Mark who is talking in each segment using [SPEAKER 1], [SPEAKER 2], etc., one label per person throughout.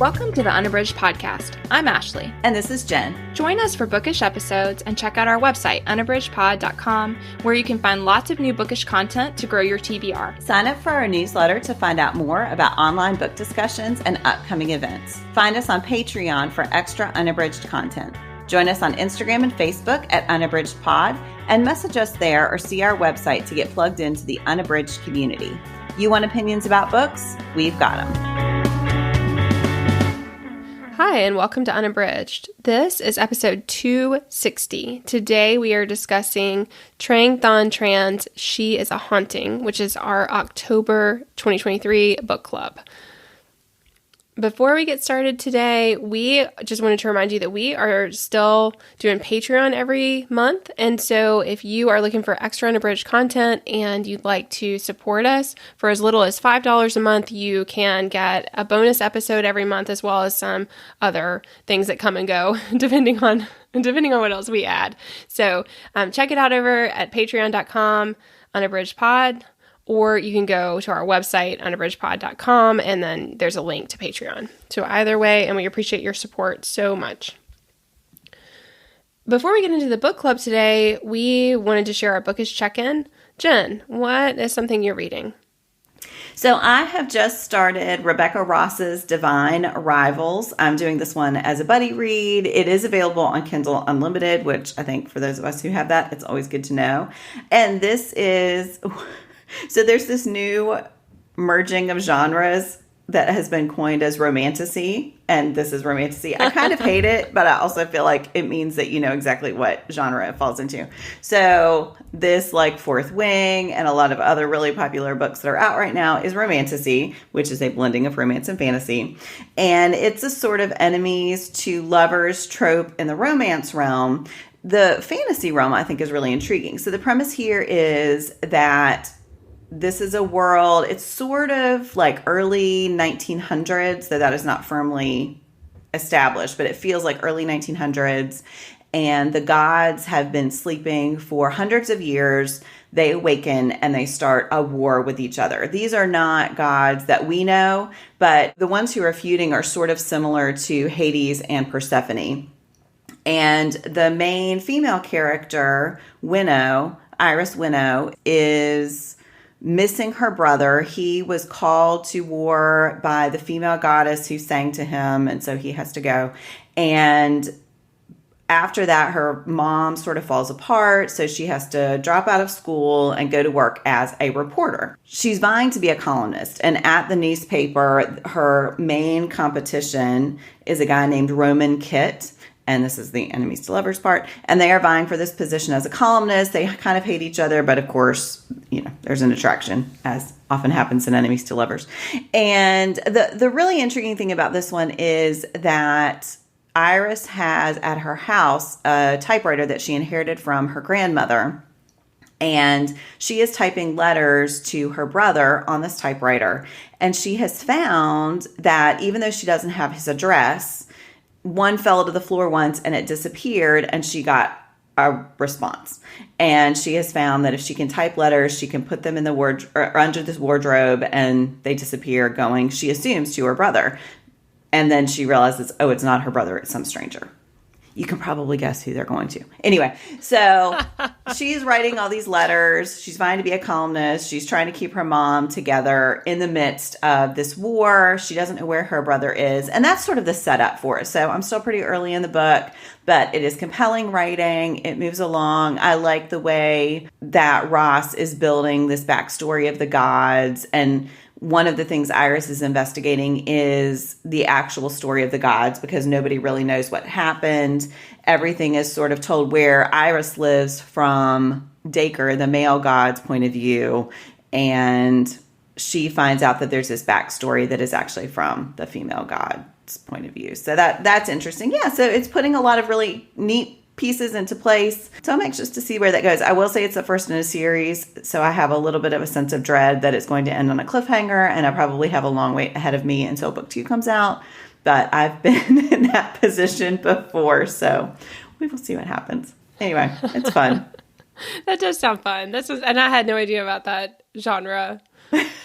[SPEAKER 1] Welcome to the Unabridged podcast. I'm Ashley.
[SPEAKER 2] And this is Jen.
[SPEAKER 1] Join us for bookish episodes and check out our website, unabridgedpod.com, where you can find lots of new bookish content to grow your TBR.
[SPEAKER 2] Sign up for our newsletter to find out more about online book discussions and upcoming events. Find us on Patreon for extra unabridged content. Join us on Instagram and Facebook at unabridgedpod and message us there or see our website to get plugged into the Unabridged community. You want opinions about books? We've got them.
[SPEAKER 1] Hi, and welcome to Unabridged. This is episode 260. Today we are discussing Tran's She is a Haunting, which is our October 2023 book club. Before we get started today, we just wanted to remind you that we are still doing Patreon every month. And so if you are looking for extra unabridged content and you'd like to support us for as little as $5 a month, you can get a bonus episode every month, as well as some other things that come and go, depending on what else we add. So check it out over at patreon.com, unabridgedpod. Or you can go to our website, unabridgedpod.com, and then there's a link to Patreon. So either way, and we appreciate your support so much. Before we get into the book club today, we wanted to share our bookish check-in. Jen, what is something you're reading?
[SPEAKER 2] So I have just started Rebecca Ross's Divine Rivals. I'm doing this one as a buddy read. It is available on Kindle Unlimited, which I think for those of us who have that, it's always good to know. And this is... So there's this new merging of genres that has been coined as romantasy, and this is romantasy. I kind of hate it, but I also feel like it means that you know exactly what genre it falls into. So this, like Fourth Wing and a lot of other really popular books that are out right now, is romantasy, which is a blending of romance and fantasy. And it's a sort of enemies to lovers trope in the romance realm. The fantasy realm, I think, is really intriguing. So the premise here is that this is a world, it's sort of like early 1900s, though that is not firmly established, but it feels like early 1900s. And the gods have been sleeping for hundreds of years. They awaken and they start a war with each other. These are not gods that we know, but the ones who are feuding are sort of similar to Hades and Persephone. And the main female character, Iris Winnow, is missing her brother. He was called to war by the female goddess who sang to him, and so he has to go. And after that, her mom sort of falls apart, so she has to drop out of school and go to work as a reporter. She's vying to be a columnist, and at the newspaper, her main competition is a guy named Roman Kit. And this is the enemies to lovers part. And they are vying for this position as a columnist. They kind of hate each other, but of course, you know, there's an attraction, as often happens in enemies to lovers. And the really intriguing thing about this one is that Iris has at her house a typewriter that she inherited from her grandmother. And she is typing letters to her brother on this typewriter. And she has found that even though she doesn't have his address, one fell to the floor once and it disappeared, and she got a response. And she has found that if she can type letters, she can put them in the under this wardrobe, and they disappear, going, she assumes, to her brother. And then she realizes, oh, it's not her brother, it's some stranger. You can probably guess who they're going to. Anyway, so she's writing all these letters. She's vying to be a columnist. She's trying to keep her mom together in the midst of this war. She doesn't know where her brother is. And that's sort of the setup for it. So I'm still pretty early in the book, but it is compelling writing. It moves along. I like the way that Ross is building this backstory of the gods. And one of the things Iris is investigating is the actual story of the gods, because nobody really knows what happened. Everything is sort of told where Iris lives from Dacre, the male god's point of view. And she finds out that there's this backstory that is actually from the female god's point of view. So that's interesting. Yeah, so it's putting a lot of really neat pieces into place. So I'm anxious to see where that goes. I will say it's the first in a series, so I have a little bit of a sense of dread that it's going to end on a cliffhanger, and I probably have a long wait ahead of me until book 2 comes out. But I've been in that position before, so we will see what happens. Anyway, it's fun.
[SPEAKER 1] That does sound fun. And I had no idea about that genre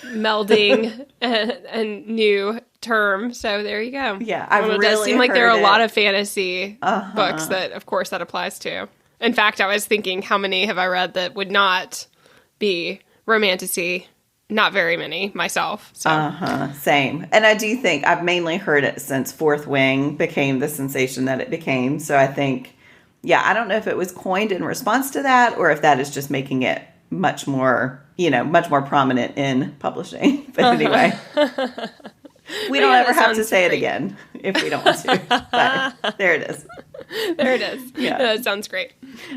[SPEAKER 1] melding a new term. So there you go.
[SPEAKER 2] Yeah,
[SPEAKER 1] it does seem like there are a lot of fantasy books that, of course, that applies to. In fact, I was thinking, how many have I read that would not be romantasy? Not very many myself. So.
[SPEAKER 2] Same. And I do think I've mainly heard it since Fourth Wing became the sensation that it became. So I think, I don't know if it was coined in response to that or if that is just making it much more prominent in publishing. But anyway, we don't ever have to say it again if we don't want to. But there it is.
[SPEAKER 1] There it is. Yeah. That sounds great.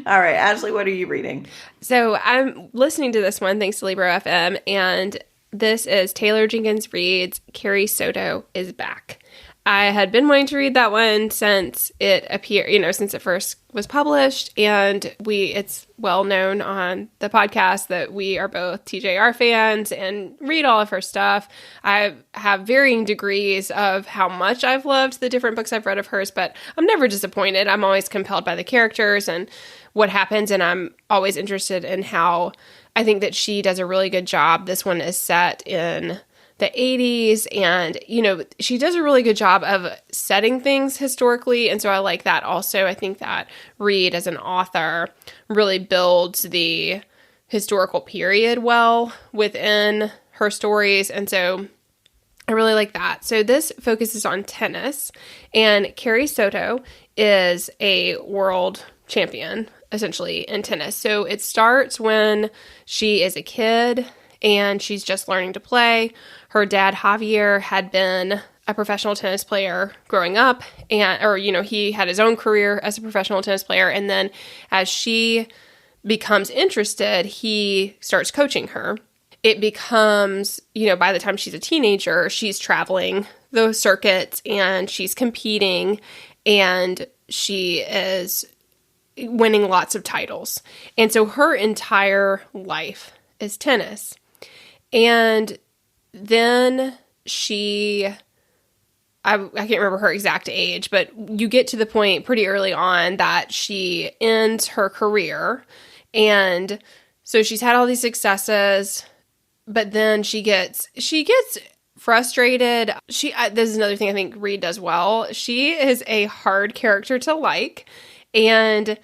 [SPEAKER 2] All right, Ashley, what are you reading?
[SPEAKER 1] So I'm listening to this one thanks to Libro FM, and this is Taylor Jenkins Reid's Carrie Soto is Back. I had been wanting to read that one since it appeared, since it first was published, and it's well known on the podcast that we are both TJR fans and read all of her stuff. I have varying degrees of how much I've loved the different books I've read of hers, but I'm never disappointed. I'm always compelled by the characters and what happens, and I'm always interested in how I think that she does a really good job. This one is set in the 80s, and she does a really good job of setting things historically, and so I like that also. I think that Reid as an author really builds the historical period well within her stories, and so I really like that. So this focuses on tennis, and Carrie Soto is a world champion essentially in tennis. So it starts when she is a kid and she's just learning to play. Her dad, Javier, had been a professional tennis player growing up, he had his own career as a professional tennis player. And then as she becomes interested, he starts coaching her. It becomes, by the time she's a teenager, she's traveling those circuits and she's competing and she is winning lots of titles. And so her entire life is tennis. And then I can't remember her exact age, but you get to the point pretty early on that she ends her career. And so she's had all these successes, but then she gets frustrated. This is another thing I think Reid does well. She is a hard character to like, and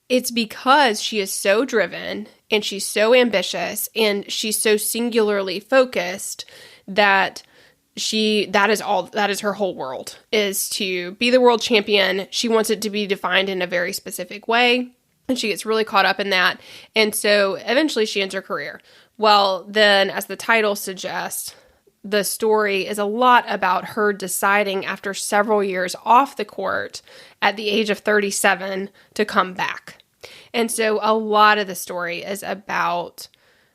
[SPEAKER 1] it's because she is so driven and she's so ambitious and she's so singularly focused that that is her whole world, is to be the world champion. She wants it to be defined in a very specific way, and she gets really caught up in that. And so eventually she ends her career. Well, then, as the title suggests, the story is a lot about her deciding after several years off the court at the age of 37 to come back. And so a lot of the story is about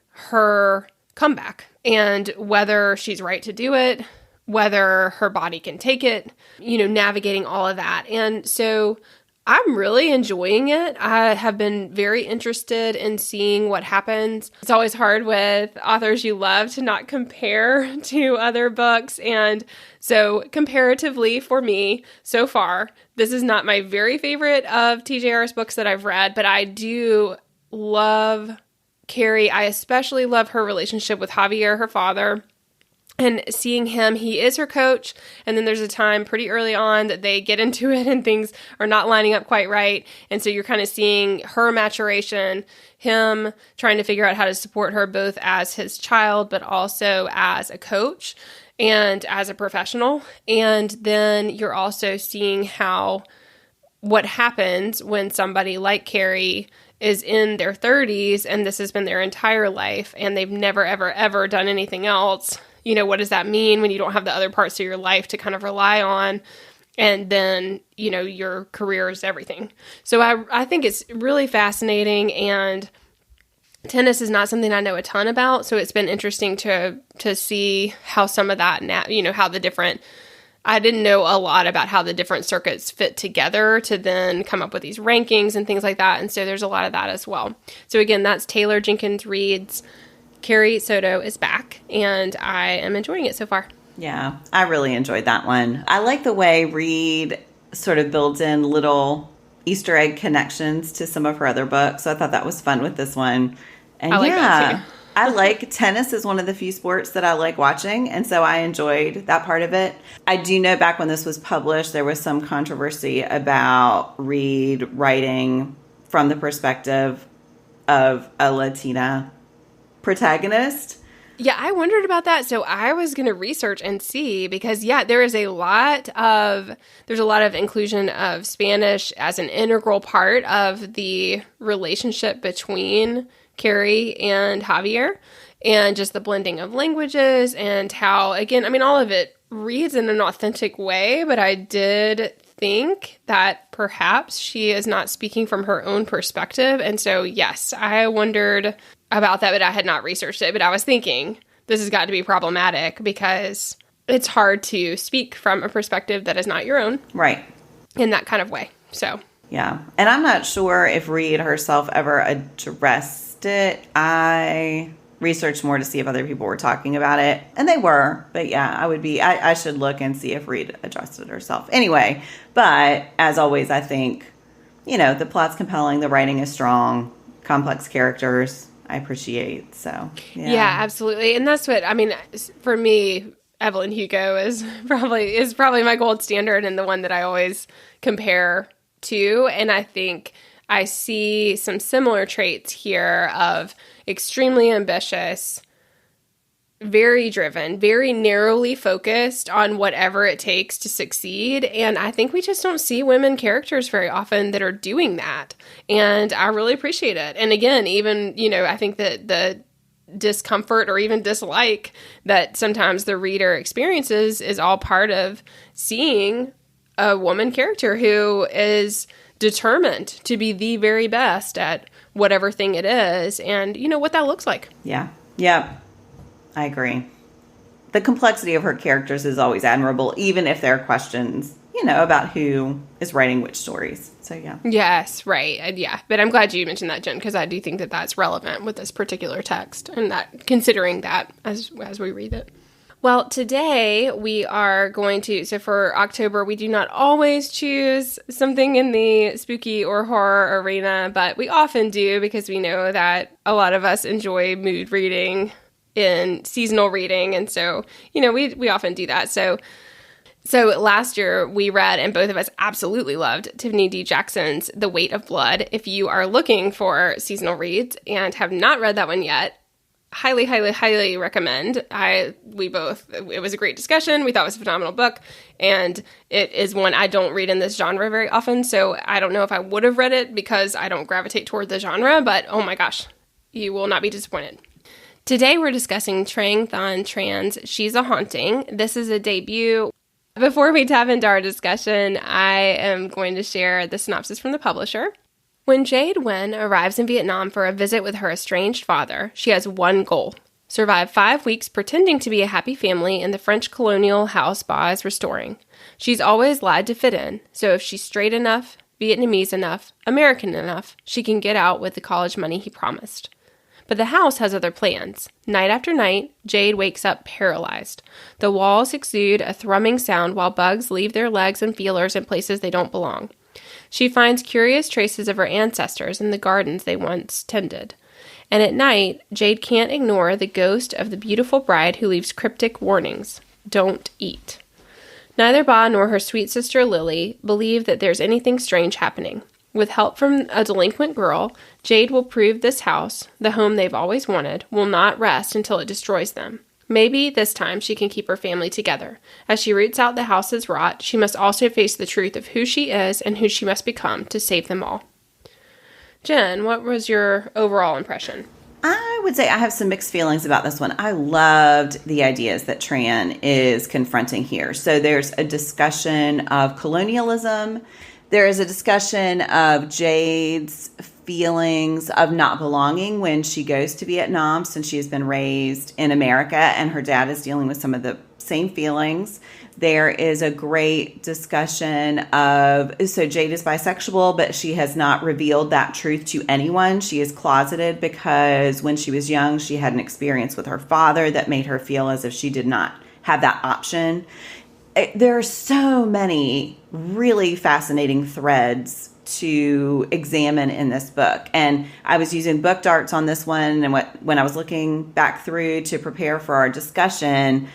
[SPEAKER 1] her comeback and whether she's right to do it, whether her body can take it, navigating all of that. And so I'm really enjoying it. I have been very interested in seeing what happens. It's always hard with authors you love to not compare to other books. And so comparatively for me, so far, this is not my very favorite of TJR's books that I've read, but I do love Carrie. I especially love her relationship with Javier, her father. And seeing him, he is her coach, and then there's a time pretty early on that they get into it and things are not lining up quite right. And so you're kind of seeing her maturation, him trying to figure out how to support her both as his child, but also as a coach and as a professional. And then you're also seeing what happens when somebody like Carrie is in their 30s and this has been their entire life and they've never, ever, ever done anything else. What does that mean when you don't have the other parts of your life to kind of rely on? And then, your career is everything. So I think it's really fascinating, and tennis is not something I know a ton about. So it's been interesting to see how some of that, how the different, I didn't know a lot about how the different circuits fit together to then come up with these rankings and things like that. And so there's a lot of that as well. So again, that's Taylor Jenkins Reid's Carrie Soto is Back, and I am enjoying it so far.
[SPEAKER 2] Yeah, I really enjoyed that one. I like the way Reid sort of builds in little Easter egg connections to some of her other books, so I thought that was fun with this one. And
[SPEAKER 1] I like that too.
[SPEAKER 2] I like tennis is one of the few sports that I like watching, and so I enjoyed that part of it. I do know back when this was published, there was some controversy about Reed writing from the perspective of a Latina protagonist.
[SPEAKER 1] Yeah, I wondered about that. So I was going to research and see because there's a lot of inclusion of Spanish as an integral part of the relationship between Carrie and Javier, and just the blending of languages and how, again, I mean, all of it reads in an authentic way, but I did think that perhaps she is not speaking from her own perspective. And so, yes, I wondered about that, but I had not researched it. But I was thinking this has got to be problematic because it's hard to speak from a perspective that is not your own.
[SPEAKER 2] Right.
[SPEAKER 1] In that kind of way. So.
[SPEAKER 2] Yeah. And I'm not sure if Reed herself ever addressed it. I researched more to see if other people were talking about it. And they were. But yeah, I should look and see if Reed addressed it herself. Anyway, but as always, I think, the plot's compelling. The writing is strong. Complex characters. I appreciate. So,
[SPEAKER 1] yeah, absolutely. And that's what, I mean, for me, Evelyn Hugo is probably my gold standard and the one that I always compare to. And I think I see some similar traits here of extremely ambitious, very driven, very narrowly focused on whatever it takes to succeed. And I think we just don't see women characters very often that are doing that. And I really appreciate it. And again, even, I think that the discomfort or even dislike that sometimes the reader experiences is all part of seeing a woman character who is determined to be the very best at whatever thing it is and, what that looks like.
[SPEAKER 2] Yeah. Yeah. I agree. The complexity of her characters is always admirable, even if there are questions, about who is writing which stories. So, yeah.
[SPEAKER 1] Yes, right. Yeah. But I'm glad you mentioned that, Jen, because I do think that that's relevant with this particular text and that considering that as we read it. Well, today we are going to, so for October, we do not always choose something in the spooky or horror arena, but we often do because we know that a lot of us enjoy mood reading in seasonal reading. And so, we often do that. So last year we read, and both of us absolutely loved, Tiffany D. Jackson's The Weight of Blood. If you are looking for seasonal reads and have not read that one yet, highly, highly, highly recommend. It was a great discussion. We thought it was a phenomenal book. And it is one I don't read in this genre very often. So I don't know if I would have read it because I don't gravitate toward the genre, but oh my gosh, you will not be disappointed. Today we're discussing Trang Than Tran's She's a Haunting. This is a debut. Before we dive into our discussion, I am going to share the synopsis from the publisher. When Jade Wen arrives in Vietnam for a visit with her estranged father, she has one goal: survive 5 weeks pretending to be a happy family in the French colonial house Ba is restoring. She's always lied to fit in, so if she's straight enough, Vietnamese enough, American enough, she can get out with the college money he promised. But the house has other plans. Night after night, Jade wakes up paralyzed. The walls exude a thrumming sound while bugs leave their legs and feelers in places they don't belong. She finds curious traces of her ancestors in the gardens they once tended. And at night, Jade can't ignore the ghost of the beautiful bride who leaves cryptic warnings. Don't eat. Neither Ba nor her sweet sister Lily believe that there's anything strange happening. With help from a delinquent girl, Jade will prove this house, the home they've always wanted, will not rest until it destroys them. Maybe this time she can keep her family together. As she roots out the house's rot, she must also face the truth of who she is and who she must become to save them all. Jen, what was your overall impression?
[SPEAKER 2] I would say I have some mixed feelings about this one. I loved the ideas that Tran is confronting here. So there's a discussion of colonialism. There is a discussion of Jade's feelings of not belonging when she goes to Vietnam, since she has been raised in America and her dad is dealing with some of the same feelings. There is a great discussion of, so Jade is bisexual, but she has not revealed that truth to anyone. She is closeted because when she was young, she had an experience with her father that made her feel as if she did not have that option. There are so many really fascinating threads to examine in this book. And I was using book darts on this one, and when I was looking back through to prepare for our discussion,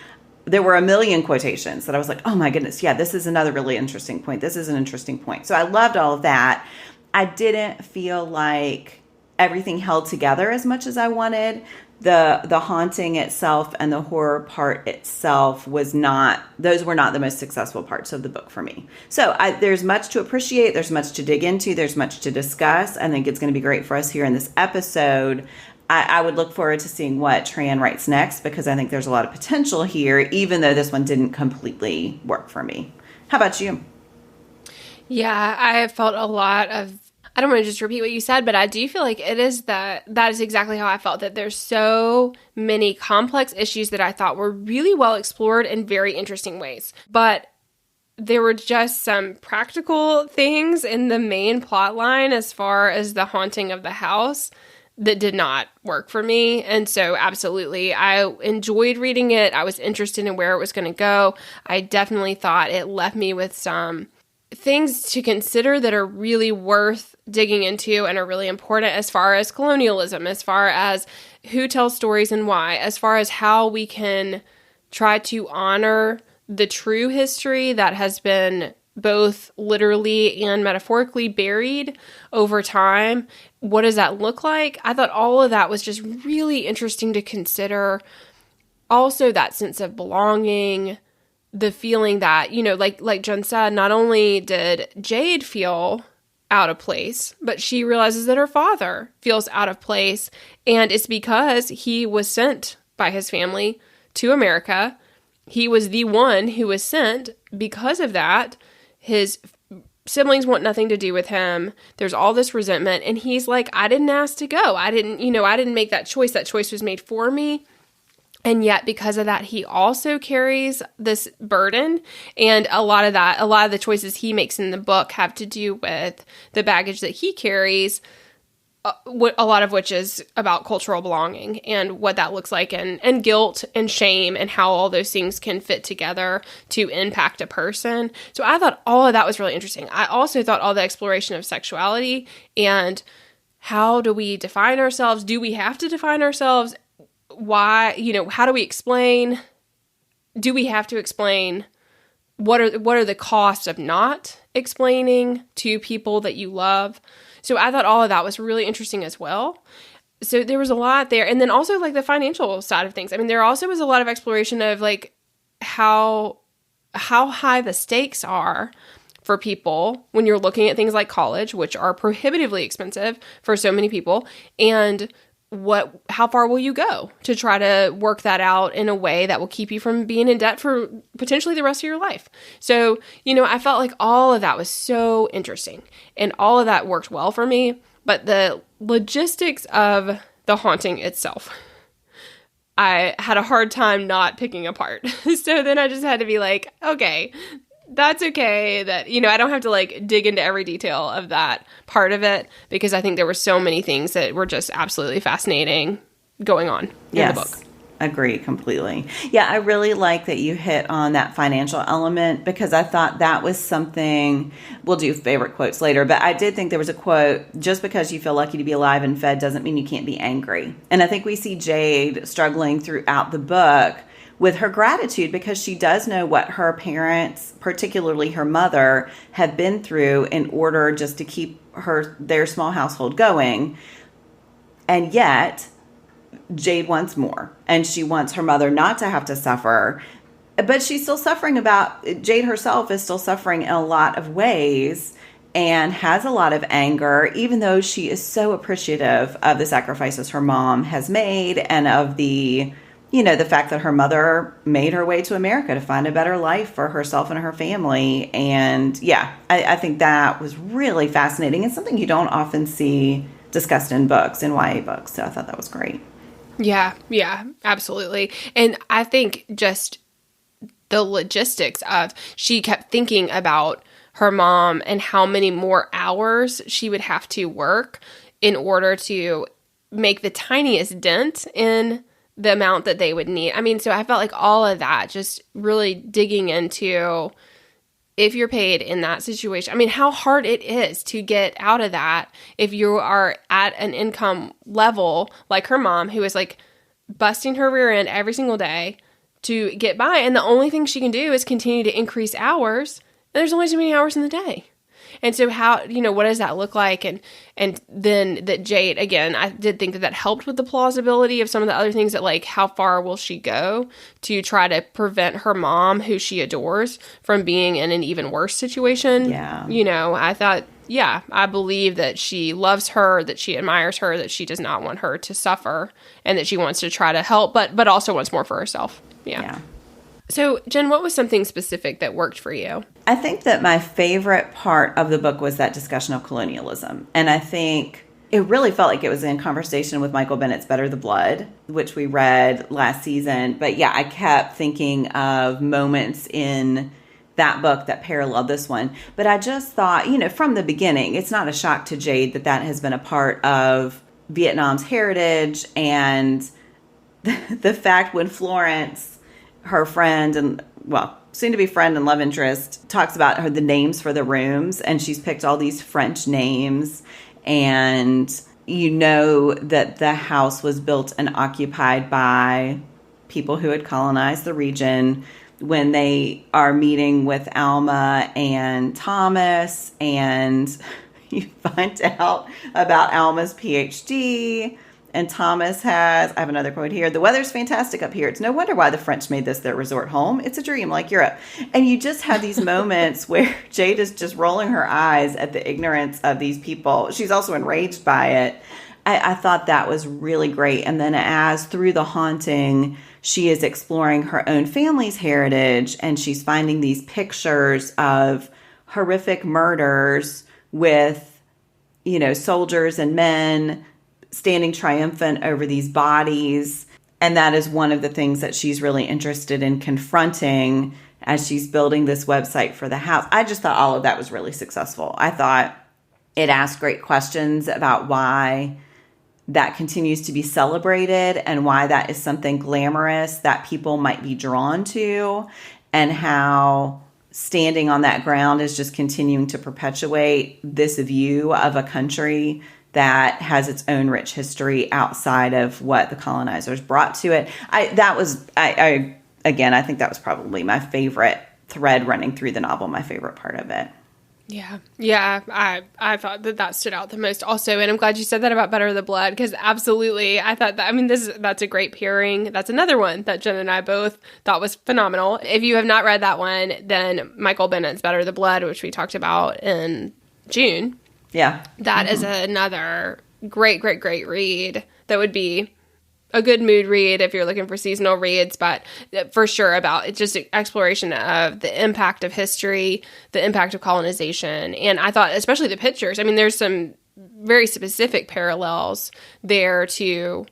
[SPEAKER 2] there were a million quotations that I was like, oh my goodness, yeah, this is another really interesting point. This is an interesting point. So I loved all of that. I didn't feel like everything held together as much as I wanted. The haunting itself and the horror part itself those were not the most successful parts of the book for me. So there's much to appreciate. There's much to dig into. There's much to discuss. I think it's going to be great for us here in this episode. I would look forward to seeing what Tran writes next, because I think there's a lot of potential here, even though this one didn't completely work for me. How about you?
[SPEAKER 1] Yeah, I felt a lot of, I don't want to just repeat what you said, but I do feel like that is exactly how I felt, that there's so many complex issues that I thought were really well explored in very interesting ways. But there were just some practical things in the main plot line as far as the haunting of the house that did not work for me. And so absolutely, I enjoyed reading it. I was interested in where it was going to go. I definitely thought it left me with some things to consider that are really worth digging into and are really important, as far as colonialism, as far as who tells stories and why, as far as how we can try to honor the true history that has been both literally and metaphorically buried over time. What does that look like? I thought all of that was just really interesting to consider. Also, that sense of belonging, the feeling that, like Jen said, not only did Jade feel out of place, but she realizes that her father feels out of place. And it's because he was sent by his family to America. He was the one who was sent. Because of that, his siblings want nothing to do with him. There's all this resentment. And he's like, I didn't ask to go. I didn't make that choice. That choice was made for me. And yet, because of that, he also carries this burden. And a lot of the choices he makes in the book have to do with the baggage that he carries, a lot of which is about cultural belonging and what that looks like, and guilt and shame, and how all those things can fit together to impact a person. So I thought all of that was really interesting. I also thought all the exploration of sexuality and how do we define ourselves? Do we have to define ourselves? Why, how do we explain? Do we have to explain? What are the costs of not explaining to people that you love? So I thought all of that was really interesting as well. So there was a lot there. And then also like the financial side of things. I mean, there also was a lot of exploration of like how high the stakes are for people when you're looking at things like college, which are prohibitively expensive for so many people, and how far will you go to try to work that out in a way that will keep you from being in debt for potentially the rest of your life. So, I felt like all of that was so interesting and all of that worked well for me, but the logistics of the haunting itself, I had a hard time not picking apart. So then I just had to be like, okay, that's okay that, I don't have to like dig into every detail of that part of it, because I think there were so many things that were just absolutely fascinating going on in the book.
[SPEAKER 2] Agree completely. Yeah, I really like that you hit on that financial element, because I thought that was something, we'll do favorite quotes later, but I did think there was a quote, just because you feel lucky to be alive and fed doesn't mean you can't be angry. And I think we see Jade struggling throughout the book with her gratitude, because she does know what her parents, particularly her mother, have been through in order just to keep their small household going. And yet, Jade wants more, and she wants her mother not to have to suffer. But she's still suffering Jade herself is still suffering in a lot of ways and has a lot of anger, even though she is so appreciative of the sacrifices her mom has made and of the fact that her mother made her way to America to find a better life for herself and her family. And yeah, I think that was really fascinating and something you don't often see discussed in books, in YA books. So I thought that was great.
[SPEAKER 1] Yeah, absolutely. And I think just the logistics of, she kept thinking about her mom and how many more hours she would have to work in order to make the tiniest dent in the amount that they would need. I mean, so I felt like all of that, just really digging into if you're paid in that situation, I mean, how hard it is to get out of that if you are at an income level like her mom, who is like busting her rear end every single day to get by. And the only thing she can do is continue to increase hours. And there's only so many hours in the day. And so how, what does that look like? And then that Jade, again, I did think that helped with the plausibility of some of the other things, that like, how far will she go to try to prevent her mom, who she adores, from being in an even worse situation?
[SPEAKER 2] Yeah.
[SPEAKER 1] I thought, yeah, I believe that she loves her, that she admires her, that she does not want her to suffer, and that she wants to try to help, but also wants more for herself. Yeah. So, Jen, what was something specific that worked for you?
[SPEAKER 2] I think that my favorite part of the book was that discussion of colonialism. And I think it really felt like it was in conversation with Michael Bennett's Better the Blood, which we read last season. But yeah, I kept thinking of moments in that book that paralleled this one. But I just thought, from the beginning, it's not a shock to Jade that has been a part of Vietnam's heritage. And the fact when Florence, her friend and, soon to be friend and love interest, talks about the names for the rooms, and she's picked all these French names, and that the house was built and occupied by people who had colonized the region. When they are meeting with Alma and Thomas, and you find out about Alma's PhD. And Thomas I have another quote here, "The weather's fantastic up here. It's no wonder why the French made this their resort home. It's a dream like Europe." And you just have these moments where Jade is just rolling her eyes at the ignorance of these people. She's also enraged by it. I thought that was really great. And then as through the haunting, she is exploring her own family's heritage, and she's finding these pictures of horrific murders with, soldiers and men standing triumphant over these bodies. And that is one of the things that she's really interested in confronting as she's building this website for the house. I just thought all of that was really successful. I thought it asked great questions about why that continues to be celebrated and why that is something glamorous that people might be drawn to, and how standing on that ground is just continuing to perpetuate this view of a country that has its own rich history outside of what the colonizers brought to it. I think that was probably my favorite thread running through the novel, my favorite part of it.
[SPEAKER 1] Yeah. I thought that stood out the most also. And I'm glad you said that about Better the Blood, because absolutely, I thought that, that's a great pairing. That's another one that Jen and I both thought was phenomenal. If you have not read that one, then Michael Bennett's Better the Blood, which we talked about in June.
[SPEAKER 2] Yeah.
[SPEAKER 1] That is another great read that would be a good mood read if you're looking for seasonal reads, but for sure about it's just exploration of the impact of history, the impact of colonization. And I thought, especially the pictures, there's some very specific parallels there to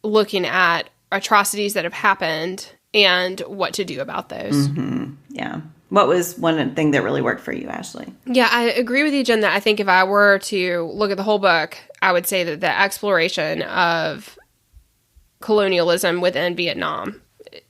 [SPEAKER 1] looking at atrocities that have happened and what to do about those.
[SPEAKER 2] Mm-hmm. Yeah. What was one thing that really worked for you, Ashley?
[SPEAKER 1] Yeah, I agree with you, Jen, that I think if I were to look at the whole book, I would say that the exploration of colonialism within Vietnam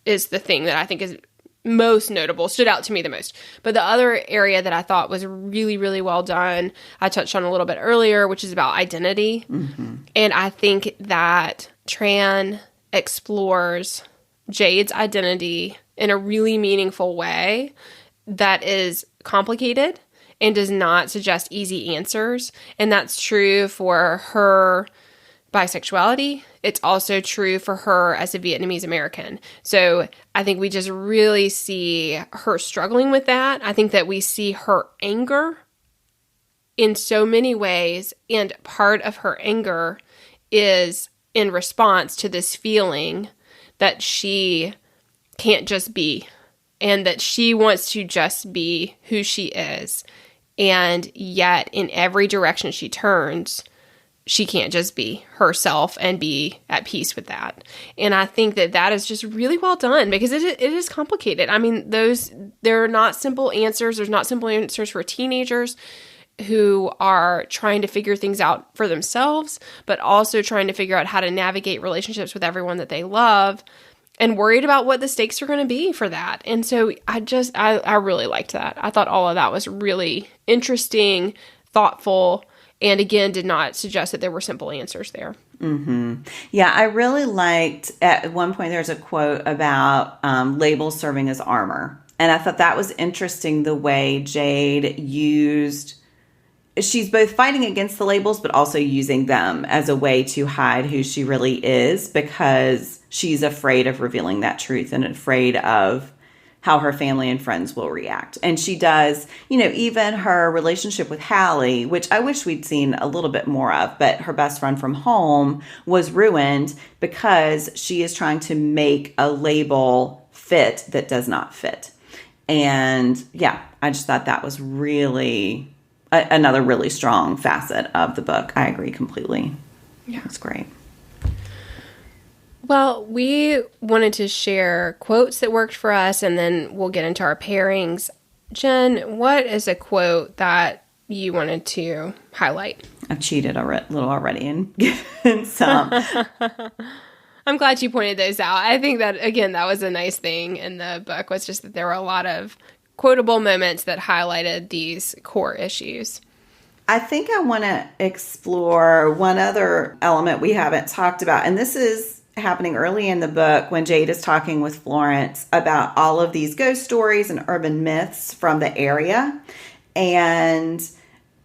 [SPEAKER 1] is the thing that I think is most notable, stood out to me the most. But the other area that I thought was really, really well done, I touched on a little bit earlier, which is about identity. Mm-hmm. And I think that Tran explores Jade's identity in a really meaningful way that is complicated and does not suggest easy answers. And that's true for her bisexuality. It's also true for her as a Vietnamese American. So I think we just really see her struggling with that. I think that we see her anger in so many ways. And part of her anger is in response to this feeling that she can't just be, and that she wants to just be who she is. And yet, in every direction she turns, she can't just be herself and be at peace with that. And I think that is just really well done, because it is complicated. There are not simple answers. There's not simple answers for teenagers who are trying to figure things out for themselves, but also trying to figure out how to navigate relationships with everyone that they love. and worried about what the stakes are going to be for that. And so I really liked that. I thought all of that was really interesting, thoughtful, and again, did not suggest that there were simple answers there.
[SPEAKER 2] Mm-hmm. Yeah, I really liked, at one point there's a quote about labels serving as armor. And I thought that was interesting, the way Jade used, she's both fighting against the labels, but also using them as a way to hide who she really is, because she's afraid of revealing that truth and afraid of how her family and friends will react. And she does, even her relationship with Hallie, which I wish we'd seen a little bit more of, but her best friend from home was ruined because she is trying to make a label fit that does not fit. And yeah, I just thought that was really another really strong facet of the book. I agree completely. Yeah, it's great.
[SPEAKER 1] Well, we wanted to share quotes that worked for us, and then we'll get into our pairings. Jen, what is a quote that you wanted to highlight?
[SPEAKER 2] I've cheated a little already and given some.
[SPEAKER 1] I'm glad you pointed those out. I think that, again, that was a nice thing in the book, was just that there were a lot of quotable moments that highlighted these core issues.
[SPEAKER 2] I think I want to explore one other element we haven't talked about, and this is happening early in the book when Jade is talking with Florence about all of these ghost stories and urban myths from the area. And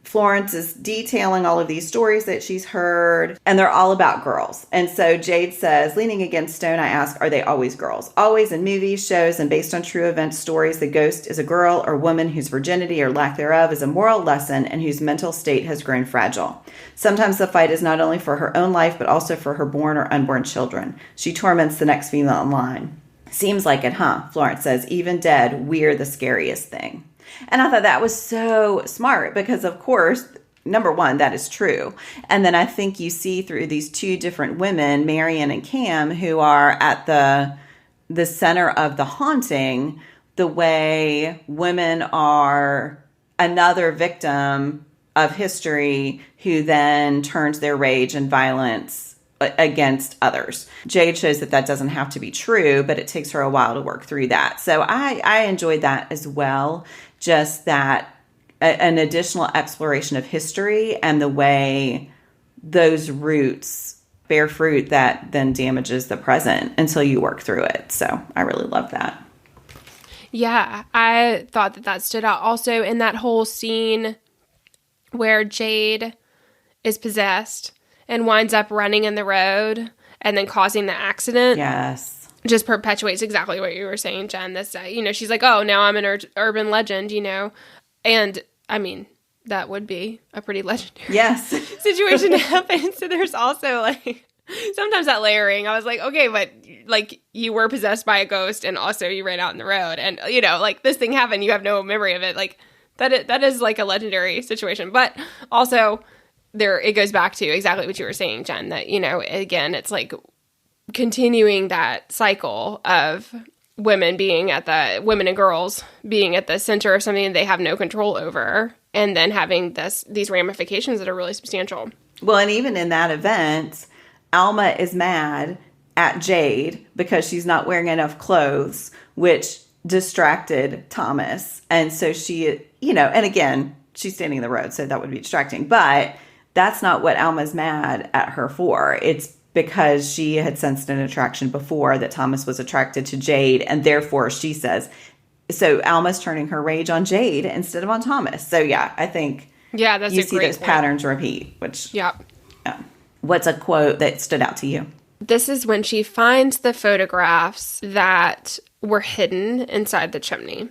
[SPEAKER 2] Florence is detailing all of these stories that she's heard, and they're all about girls. And so Jade says, leaning against Stone, I ask, are they always girls? Always, in movies, shows, and based on true event stories, the ghost is a girl or woman whose virginity or lack thereof is a moral lesson and whose mental state has grown fragile. Sometimes the fight is not only for her own life, but also for her born or unborn children. She torments the next female in line. Seems like it, huh? Florence says, even dead, we're the scariest thing. And I thought that was so smart because, of course, number one, that is true. And then I think you see through these two different women, Marion and Cam, who are at the center of the haunting, the way women are another victim of history who then turns their rage and violence against others. Jade shows that doesn't have to be true, but it takes her a while to work through that. So I enjoyed that as well. Just that an additional exploration of history and the way those roots bear fruit that then damages the present until you work through it. So I really love that.
[SPEAKER 1] Yeah, I thought that stood out also in that whole scene where Jade is possessed and winds up running in the road and then causing the accident.
[SPEAKER 2] Yes.
[SPEAKER 1] Just perpetuates exactly what you were saying, Jen. This, she's like, oh, now I'm an urban legend, And, I mean, that would be a pretty legendary situation to happen. So there's also, sometimes that layering. I was like, okay, but, you were possessed by a ghost and also you ran out in the road. And, this thing happened. You have no memory of it. That is a legendary situation. But also, it goes back to exactly what you were saying, Jen, that, again, it's continuing that cycle of women and girls being at the center of something they have no control over, and then having these ramifications that are really substantial.
[SPEAKER 2] Well, and even in that event, Alma is mad at Jade because she's not wearing enough clothes, which distracted Thomas. And so she, and again, she's standing in the road, so that would be distracting. But that's not what Alma's mad at her for. It's because she had sensed an attraction before that Thomas was attracted to Jade, and therefore she says, so Alma's turning her rage on Jade instead of on Thomas. So yeah, I think
[SPEAKER 1] that's
[SPEAKER 2] you
[SPEAKER 1] a
[SPEAKER 2] see
[SPEAKER 1] great
[SPEAKER 2] those
[SPEAKER 1] point.
[SPEAKER 2] patterns repeat, which
[SPEAKER 1] yeah.
[SPEAKER 2] What's a quote that stood out to you?
[SPEAKER 1] This is when she finds the photographs that were hidden inside the chimney,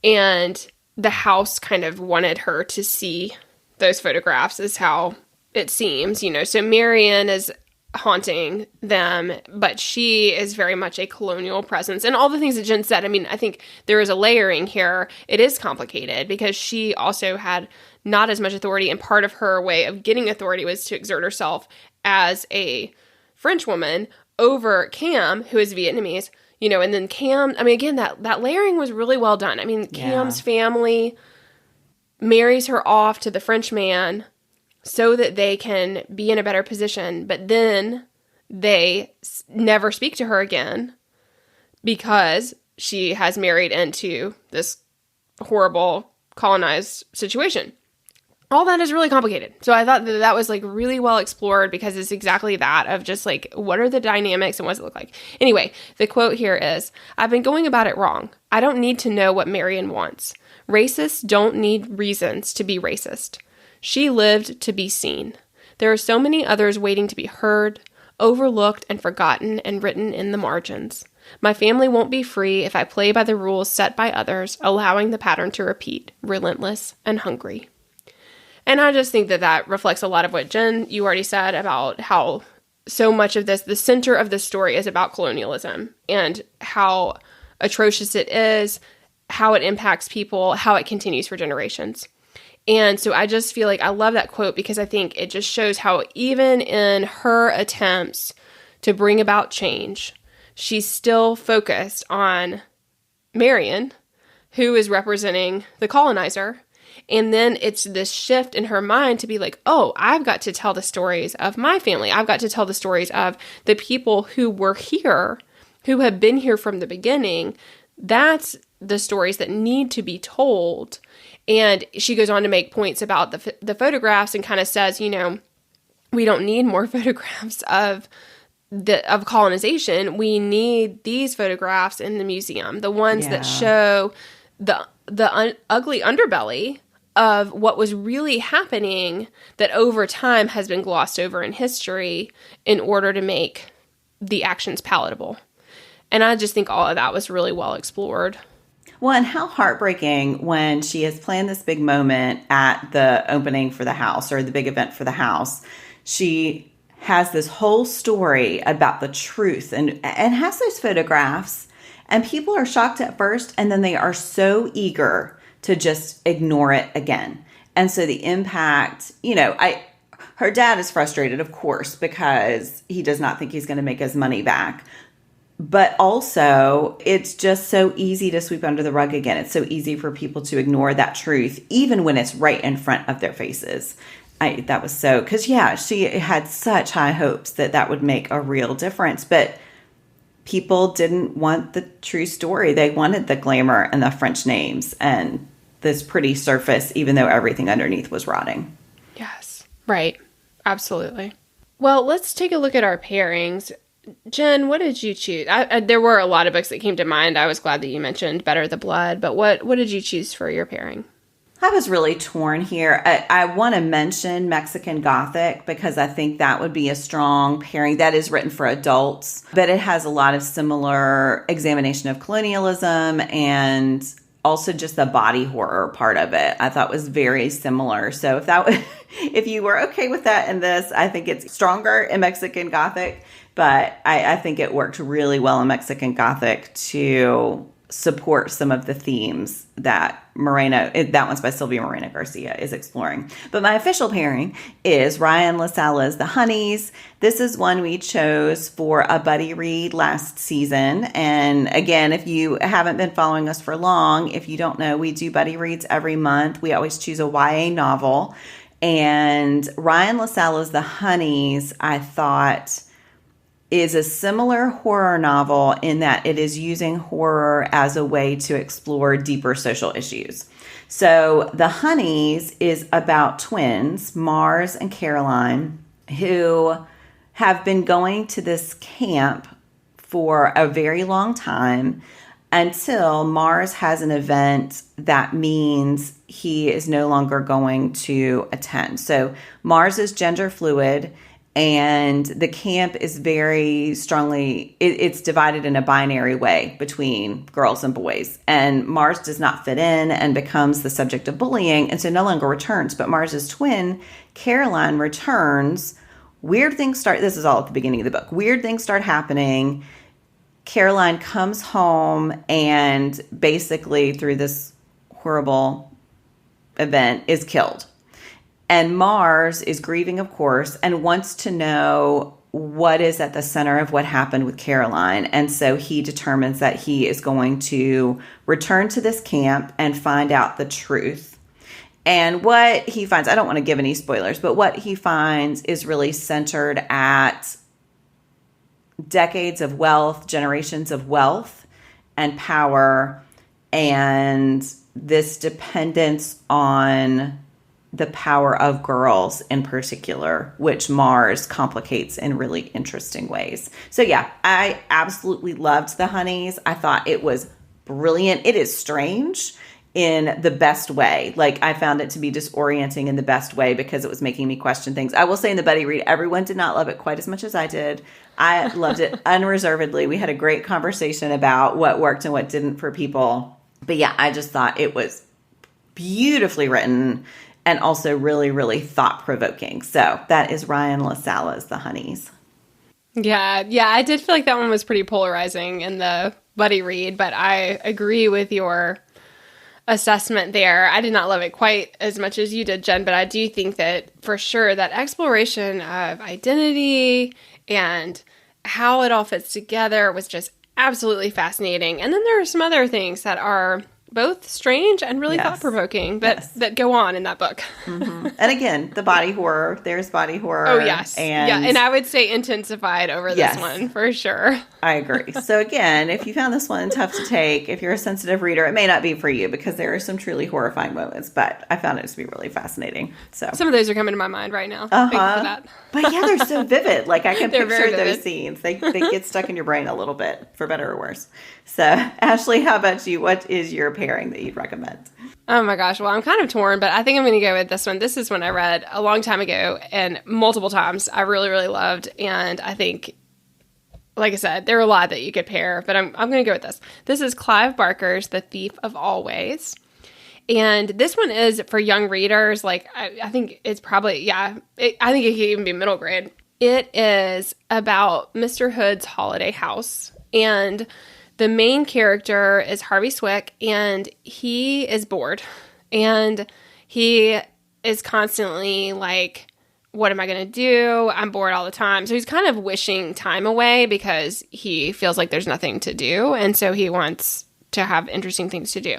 [SPEAKER 1] and the house kind of wanted her to see those photographs, is how it seems, So Marion is haunting them, but she is very much a colonial presence. And all the things that Jen said, I think there is a layering here. It is complicated because she also had not as much authority, and part of her way of getting authority was to exert herself as a French woman over Cam, who is Vietnamese, and then Cam, again, that layering was really well done. Cam's family marries her off to the French man so that they can be in a better position, but then they never speak to her again. because she has married into this horrible colonized situation. All that is really complicated. So I thought that was like really well explored because it's exactly that of just like, what are the dynamics and what does it look like? Anyway, the quote here is, I've been going about it wrong. I don't need to know what Marion wants. Racists don't need reasons to be racist. She lived to be seen. There are so many others waiting to be heard, overlooked and forgotten and written in the margins. My family won't be free if I play by the rules set by others, allowing the pattern to repeat, relentless and hungry. And I just think that that reflects a lot of what, Jen, you already said about how so much of this, the center of the story is about colonialism and how atrocious it is, how it impacts people, how it continues for generations. And so I just feel like I love that quote because I think it just shows how even in her attempts to bring about change, she's still focused on Marion, who is representing the colonizer. And then it's this shift in her mind to be like, oh, I've got to tell the stories of my family. I've got to tell the stories of the people who were here, who have been here from the beginning. That's the stories that need to be told. And she goes on to make points about the photographs and kind of says, you know, we don't need more photographs of colonization. We need these photographs in the museum, the ones that show the ugly underbelly of what was really happening that over time has been glossed over in history in order to make the actions palatable. And I just think all of that was really well explored.
[SPEAKER 2] Well, and how heartbreaking when she has planned this big moment at the opening for the house or the big event for the house. She has this whole story about the truth and has those photographs. And people are shocked at first, and then they are so eager to just ignore it again. And so the impact, you know, her dad is frustrated, of course, because he does not think he's going to make his money back. But also, it's just so easy to sweep under the rug again. It's so easy for people to ignore that truth, even when it's right in front of their faces. That was so, because she had such high hopes that would make a real difference. But people didn't want the true story. They wanted the glamour and the French names and this pretty surface, even though everything underneath was rotting.
[SPEAKER 1] Yes, right. Absolutely. Well, let's take a look at our pairings. Jen, what did you choose? There were a lot of books that came to mind. I was glad that you mentioned Better the Blood, but what did you choose for your pairing?
[SPEAKER 2] I was really torn here. I want to mention Mexican Gothic because I think that would be a strong pairing. That is written for adults, but it has a lot of similar examination of colonialism and also just the body horror part of it. I thought was very similar. So if you were okay with that in this, I think it's stronger in Mexican Gothic, but I think it worked really well in Mexican Gothic to support some of the themes that that one's by Sylvia Moreno Garcia, is exploring. But my official pairing is Ryan LaSala's The Honeys. This is one we chose for a buddy read last season. And again, if you haven't been following us for long, if you don't know, we do buddy reads every month. We always choose a YA novel. And Ryan LaSala's The Honeys, I thought, is a similar horror novel in that it is using horror as a way to explore deeper social issues. So The Honeys is about twins, Mars and Caroline, who have been going to this camp for a very long time until Mars has an event that means he is no longer going to attend. So Mars is gender fluid. And the camp is very strongly, it's divided in a binary way between girls and boys. And Mars does not fit in and becomes the subject of bullying, and so no longer returns. But Mars's twin, Caroline, returns. Weird things start, this is all at the beginning of the book. Weird things start happening. Caroline comes home and basically through this horrible event is killed. And Mars is grieving, of course, and wants to know what is at the center of what happened with Caroline. And so he determines that he is going to return to this camp and find out the truth. And what he finds, I don't want to give any spoilers, but what he finds is really centered at decades of wealth, generations of wealth, and power and this dependence on the power of girls in particular, which Mars complicates in really interesting ways. So yeah, I absolutely loved The Honeys. I thought it was brilliant. It is strange in the best way. Like, I found it to be disorienting in the best way because it was making me question things. I will say in the buddy read, everyone did not love it quite as much as I did. I loved it unreservedly. We had a great conversation about what worked and what didn't for people. But yeah, I just thought it was beautifully written and also really, really thought-provoking. So that is Ryan LaSala's The Honeys.
[SPEAKER 1] Yeah, I did feel like that one was pretty polarizing in the buddy read, but I agree with your assessment there. I did not love it quite as much as you did, Jen, but I do think that for sure that exploration of identity and how it all fits together was just absolutely fascinating. And then there are some other things that are both strange and really thought-provoking that go on in that book.
[SPEAKER 2] Mm-hmm. And again, the body horror. There's body horror.
[SPEAKER 1] Oh, yes. And I would say intensified over this one, for sure.
[SPEAKER 2] I agree. So again, if you found this one tough to take, if you're a sensitive reader, it may not be for you because there are some truly horrifying moments, but I found it to be really fascinating. So
[SPEAKER 1] some of those are coming to my mind right now. Thank you for that.
[SPEAKER 2] But yeah, they're so vivid. Like, I can picture those scenes. They get stuck in your brain a little bit, for better or worse. So, Ashley, how about you? What is your pairing that you'd recommend?
[SPEAKER 1] Oh my gosh. Well, I'm kind of torn, but I think I'm going to go with this one. This is one I read a long time ago and multiple times. I really, really loved. And I think, like I said, there are a lot that you could pair, but I'm going to go with this. This is Clive Barker's The Thief of Always. And this one is for young readers. Like, I think it's probably, I think it could even be middle grade. It is about Mr. Hood's holiday house. And the main character is Harvey Swick, and he is bored. And he is constantly like, what am I going to do? I'm bored all the time. So he's kind of wishing time away because he feels like there's nothing to do. And so he wants to have interesting things to do.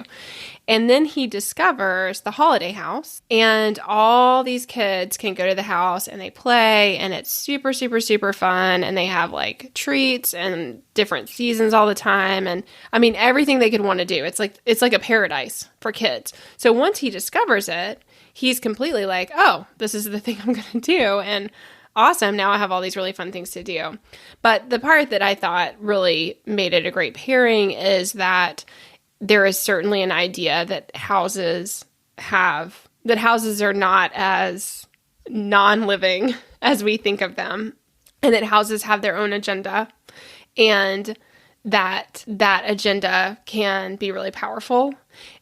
[SPEAKER 1] And then he discovers the holiday house, and all these kids can go to the house and they play, and it's super, super, super fun. And they have like treats and different seasons all the time. And I mean, everything they could want to do. It's like a paradise for kids. So once he discovers it, he's completely like, oh, this is the thing I'm going to do. And awesome. Now I have all these really fun things to do. But the part that I thought really made it a great pairing is that there is certainly an idea that houses are not as non-living as we think of them, and that houses have their own agenda, and that agenda can be really powerful.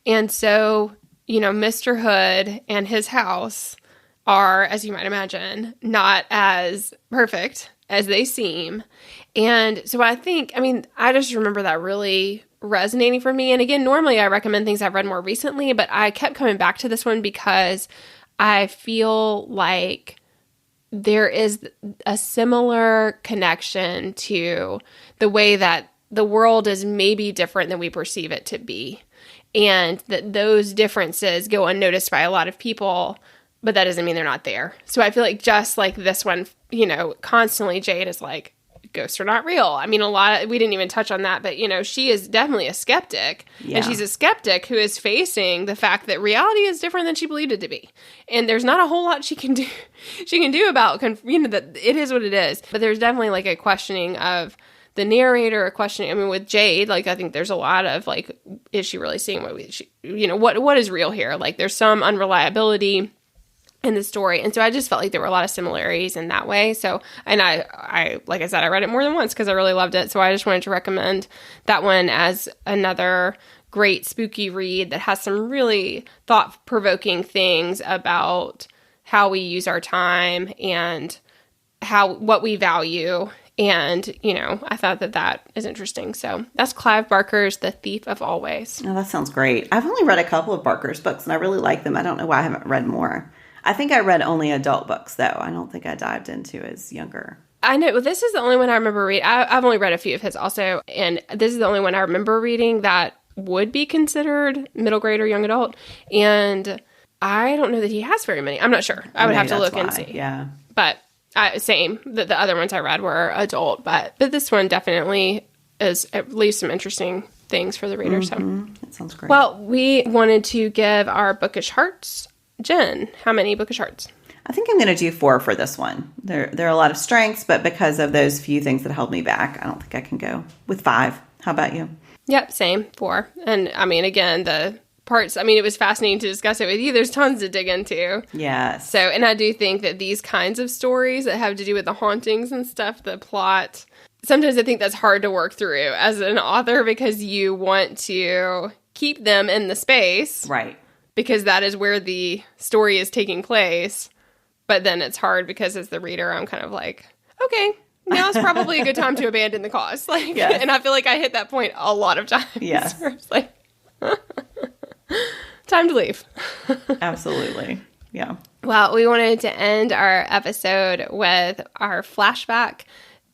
[SPEAKER 1] And so, Mr. Hood and his house are, as you might imagine, not as perfect as they seem. And so I just remember that really resonating for me. And again, normally I recommend things I've read more recently, but I kept coming back to this one because I feel like there is a similar connection to the way that the world is maybe different than we perceive it to be. And that those differences go unnoticed by a lot of people, but that doesn't mean they're not there. So I feel like just like this one, constantly Jade is like, ghosts are not real. I mean, we didn't even touch on that, but she is definitely a skeptic, and she's a skeptic who is facing the fact that reality is different than she believed it to be. And there's not a whole lot she can do about, that it is what it is. But there's definitely like a questioning of the narrator, a questioning, with Jade, like, I think there's a lot of like, is she really seeing what is real here? Like, there's some unreliability in the story. And so I just felt like there were a lot of similarities in that way. So, and I like I said, I read it more than once because I really loved it. So I just wanted to recommend that one as another great spooky read that has some really thought-provoking things about how we use our time and what we value. And, I thought that is interesting. So that's Clive Barker's The Thief of Always.
[SPEAKER 2] Oh, that sounds great. I've only read a couple of Barker's books, and I really like them. I don't know why I haven't read more. I think I read only adult books, though. I don't think I dived into his younger.
[SPEAKER 1] I know. Well, this is the only one I remember reading. I've only read a few of his also, and this is the only one I remember reading that would be considered middle grade or young adult. And I don't know that he has very many. I'm not sure. I would have to look and see.
[SPEAKER 2] Yeah.
[SPEAKER 1] But same. The other ones I read were adult, but this one definitely leaves some interesting things for the reader. So
[SPEAKER 2] that sounds great.
[SPEAKER 1] Well, we wanted to give our bookish hearts. Jen, how many bookish hearts?
[SPEAKER 2] I think I'm going to do 4 for this one. There are a lot of strengths, but because of those few things that held me back, I don't think I can go with 5. How about you?
[SPEAKER 1] Yep, same, 4. And I mean, again, the parts, I mean, it was fascinating to discuss it with you. There's tons to dig into.
[SPEAKER 2] Yes.
[SPEAKER 1] So, and I do think that these kinds of stories that have to do with the hauntings and stuff, the plot, sometimes I think that's hard to work through as an author because you want to keep them in the space.
[SPEAKER 2] Right.
[SPEAKER 1] Because that is where the story is taking place. But then it's hard because as the reader, I'm kind of like, okay, now's probably a good time to abandon the cause. Like, yes. And I feel like I hit that point a lot of times.
[SPEAKER 2] Yes.
[SPEAKER 1] It's like, time to leave.
[SPEAKER 2] Absolutely. Yeah.
[SPEAKER 1] Well, we wanted to end our episode with our flashback.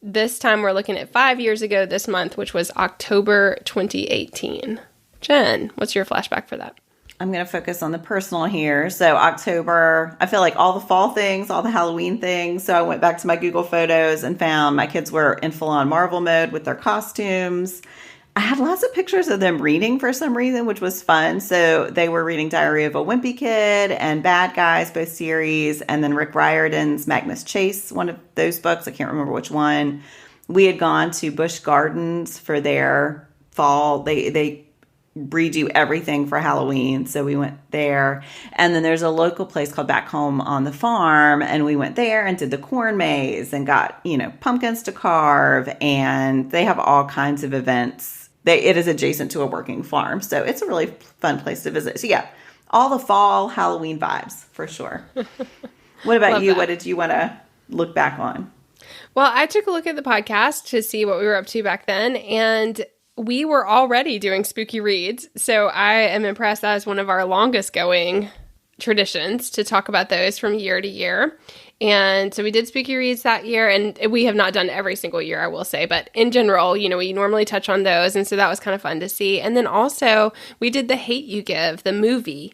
[SPEAKER 1] This time we're looking at 5 years ago this month, which was October 2018. Jen, what's your flashback for that?
[SPEAKER 2] I'm going to focus on the personal here. So October, I feel like all the fall things, all the Halloween things. So I went back to my Google Photos and found my kids were in full-on Marvel mode with their costumes. I had lots of pictures of them reading for some reason, which was fun. So they were reading Diary of a Wimpy Kid and Bad Guys, both series, and then Rick Riordan's Magnus Chase, one of those books. I can't remember which one. We had gone to Busch Gardens for their fall. They redo everything for Halloween, so we went there. And then there's a local place called Back Home on the Farm, and we went there and did the corn maze and got, pumpkins to carve, and they have all kinds of events. It is adjacent to a working farm, so it's a really fun place to visit. So yeah, all the fall Halloween vibes for sure. What about you? That. What did you want to look back on?
[SPEAKER 1] Well, I took a look at the podcast to see what we were up to back then, and we were already doing spooky reads, so I am impressed. That is one of our longest going traditions to talk about those from year to year. And so we did spooky reads that year, and we have not done every single year, I will say, but in general, we normally touch on those, and so that was kind of fun to see. And then also, we did The Hate U Give, the movie,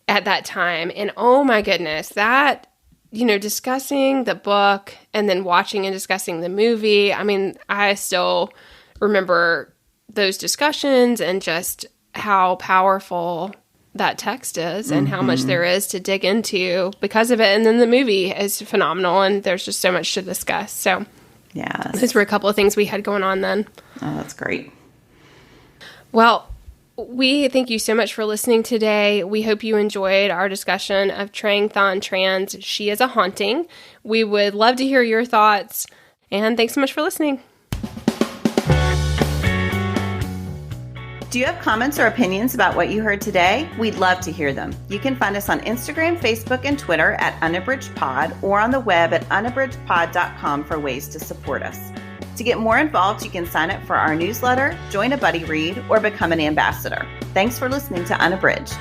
[SPEAKER 1] at that time, and oh my goodness, that, discussing the book and then watching and discussing the movie, I mean, I still remember those discussions and just how powerful that text is and how much there is to dig into because of it. And then the movie is phenomenal and there's just so much to discuss. So
[SPEAKER 2] yeah,
[SPEAKER 1] those were a couple of things we had going on then.
[SPEAKER 2] Oh, that's great.
[SPEAKER 1] Well, we thank you so much for listening today. We hope you enjoyed our discussion of Trang Tran's She is a Haunting. We would love to hear your thoughts, and thanks so much for listening.
[SPEAKER 2] Do you have comments or opinions about what you heard today? We'd love to hear them. You can find us on Instagram, Facebook, and Twitter at Unabridged Pod, or on the web at unabridgedpod.com for ways to support us. To get more involved, you can sign up for our newsletter, join a buddy read, or become an ambassador. Thanks for listening to Unabridged.